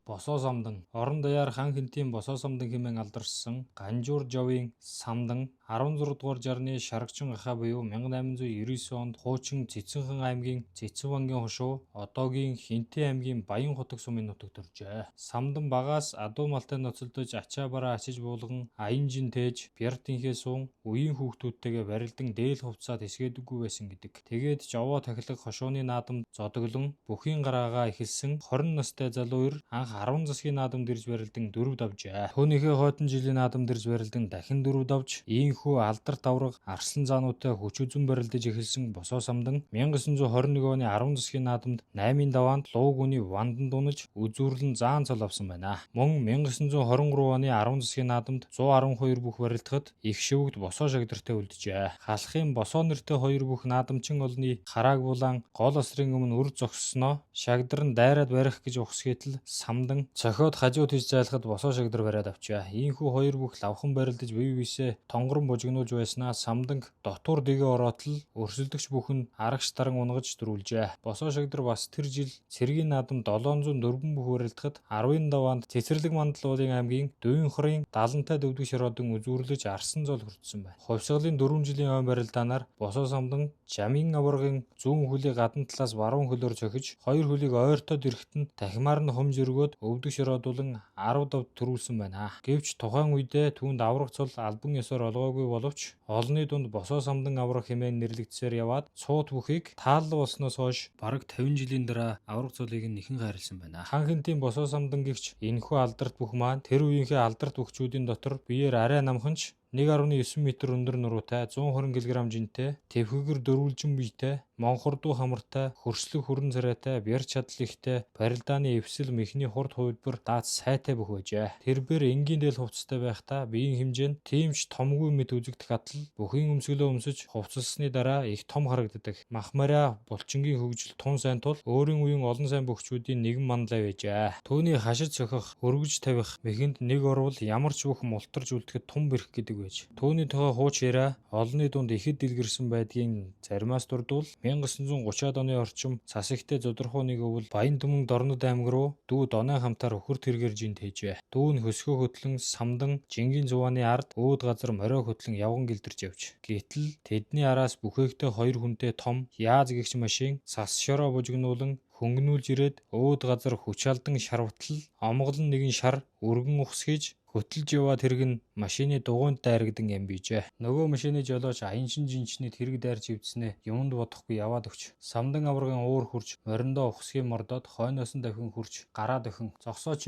Босоо самдан орон даяар хан хинтийн босоо самдан хэмээн алдаршсан Ганжуур Жовын самдан 16 дугаар жарны Шаргчин гахаа буюу 1899 онд хуучин Цэцэнхэн аймгийн Цэцэнвангийн хошуу одоогийн Хинтээ аймгийн Баян хотог сумын нутагт төржээ. Самдан багаас адуу малтай ноцолдож ачаа бараа ачиж буулган аян жин тээж бяртынхээ суун үеийн хүүхдүүдтэйгээ барилдан дээл хувцаа тэсгээдэггүй байсан гэдэг. Тэгээд жовоо тахилаг хошууны наадамд зодоглон бүхийн гараагаа эхэлсэн 20 настай залуу ир анх 10 засгийн наадамд ирж барилдан 4 давжээ. Түүнийхээ хойдон жилийн наадамд ирж барилдан дахин 4 давж ийхүү алдарт авраг арслан заануутай хүч үзэн барилдаж эхэлсэн босоо самдан 1921 оны 10 засгийн наадамд 8-ын даваанд лууг үний вандан дунаж үзүүрлэн заан цол авсан байна. Мөн 1923 оны 10 засгийн наадамд 112 бүх барилдахад их шивгд босоо шагдартай үлджээ. Халахын босоо нэртэй 2 бүх наадамчин олны харааг булаан гол асрын өмнө үр зогссноо шагдар нь дайраад барих гэж ухсгээтэл самдан цохиод хажууд хийж зайлахад босоо шагдар бариад авчаа. Ийхүү 2 бүх лавхан барилдаж бие биесээ тонгорон бужигнуулж байснаа самданг дотуур дэгээ ороотл өрсөлдөгч бүхэн арагш таран унгаж дөрүүлжээ. Босоо шагдар бас тэр жил цэргийн наадам 704 бүх барилдахад 10-ын даваанд Цэцэрлэг мандал уулын аймгийн Дүйн хорын далантай дөвдөг широдон үзүүрлэж арсан зол хүртсэн байна. Хувьсгалын 4 жилийн ойн барилдаанаар босоо самдан Жамин аваргын зүүн хөлийг гадна талаас баруун хөлөөр цохиж 2 хөлийг ойртоод ирэхэд нь тахимаар нь хумж өргөөд өвдөг широдуулан 10 давд төрүүлсэн байна. Гэвч тухайн үедээ түүнд аврах цол албан ёсоор олгоогүй боловч олонний дунд босоо самдан аврах хэмээн нэрлэгдсээр яваад цууд бүхийг тааллав болсноос хойш бараг 50 жилийн дараа аврах цолыг нэхэн хайрлсан байна. Хан хинтийн босоо самдан гихч энэхүү алдарт бүх маань тэр үеийнхээ алдарт бүхчүүдийн дотор биеэр арай намханч 1.9 м өндөр нуруутай 120 кг жинтэй тэвхэгэр дөрвөлжин биетэй монхордуу хамартай хөрслөг хүрэн царайтай бярч чадал ихтэй барилдааны эвсэл мехний хурд хувилбар даац сайтай бүх байжээ. Тэрбээр энгийн дээл хувцастай байхдаа биеийн хэмжээ нь тиймч томгүй мэт үзэгдэх атал бүхийн өмсгөлөө өмсөж хувцассны дараа их том харагддаг. Махмараа булчингийн хөгжил тун сайн тул өөрийн үеийн олон сайн бүхчүүдийн нэгэн манлай байжээ. Түүний хашиж сохих, өргөж тавих мэхэнд нэг орвол ямар ч бүх мултарж үлдэхэд тун бэрх гэдэг байж. Түүний тухай хууч яриа олонний дунд ихэд дэлгэрсэн байдгийн заримаас дурдвал 1930-ад оны орчим цас ихтэй зодорхуу нэг өвөл Баян Түмэн Дорнод аймаг руу дүү Доной хамтаар хөхөр тэргээр жинт хийжээ. Дүү нь хөсгөө хөтлөн самдан Жингийн зувааны ард өөд газар морио хөтлөн явган гэлдэрч явж. Гэтэл тэдний араас бүхээгтэй 2 хүнтэй том яаз гэгч машин цас шороо бужигнуулан хөнгөнүүлж ирээд өөд газар хүч алдан шарвтал омголон нэгэн шар өргөн ухсгийж хөтлж яваад хэрэг нь машины дугуйнд дайрагдан ямбижээ. Нөгөө машины жолооч аяншин жинчний тэрэг дайрч ивдснээ юмд бодохгүй яваад өгч. Самдан аваргын уур хурж мориндоо ухсгийн мордоод хойноос нь дахин хурж гараад өхөн зогсооч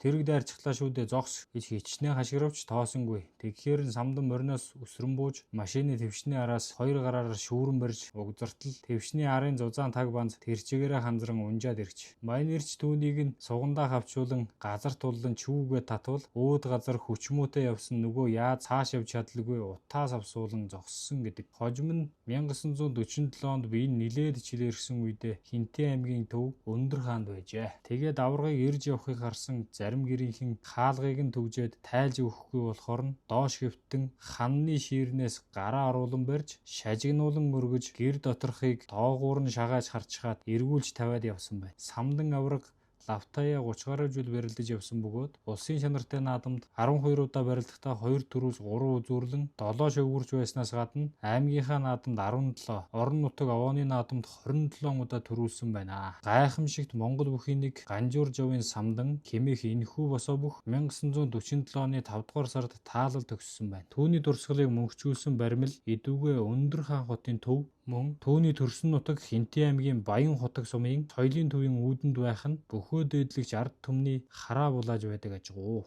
тэрэг дайрчихлаа шүү дээ зогс гэж хичнээн хашгиравч тоосонгүй. Тэгэхээр нь самдан мориноос өсрөн бууж машины твшний араас 2 гараараар шүүрэн барьж угзартал твшний арын зузаан таг банз тэрчгээрээ ханзран унжаад ирч. Майнерч түүнийг нь сугандаа хавчуулан газар туллан чүүгээ татвал өөд газар хүчмөөтэй явсан нөгөө яаж цааш явж чадалгүй утаас авсуулан зогссон гэдэг. Хожим нь 1947 онд биеийн нилээд чилээрсэн үедээ Хинтээ аймгийн төв Өндөр хаанд байжээ. Тэгээд аваргыг ирж явахыг харсан зарим гэрийнхэн хаалгыг нь төгжээд тайлж өгөхгүй болохоор нь доош хэвтэн ханны шиирнээс гараа оруулан барьж шажигнуулан өргөж гэр доторхыг доогуур нь шагааж харчхаад эргүүлж тавиад явсан байна. Самдан авраг лавтаяа 30 гаруй жил барилдаж явсан бөгөөд улсын чанартай наадамд 12 удаа барилдахдаа 2 төрөөс 3 үзүүрлэн 7 шөвгөрч байснаас гадна аймгийнхаа наадамд 17, орон нутаг овооны наадамд 27 удаа төрүүлсэн байна. Гайхамшигт Монгол бүхийн нэг Ганжуур Жовын самдан хэмээх энэхүү босоо бүх 1947 оны 5 дугаар сард таалал төгссөн байна. Түүний дурсгалыг мөнхжүүлсэн баримл Эдүгэ Өндөр хаан хотын төв мөн түүний төрсөн нутаг Хинтээ аймгийн Баян хотог сумын соёлын төвийн үүдэнд байх нь бөхөө дээдлэгч ард түмний хараа булааж байдаг ажгүй.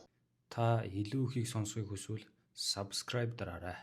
Та илүү ихийг сонсохыг хүсвэл subscribe дараарай.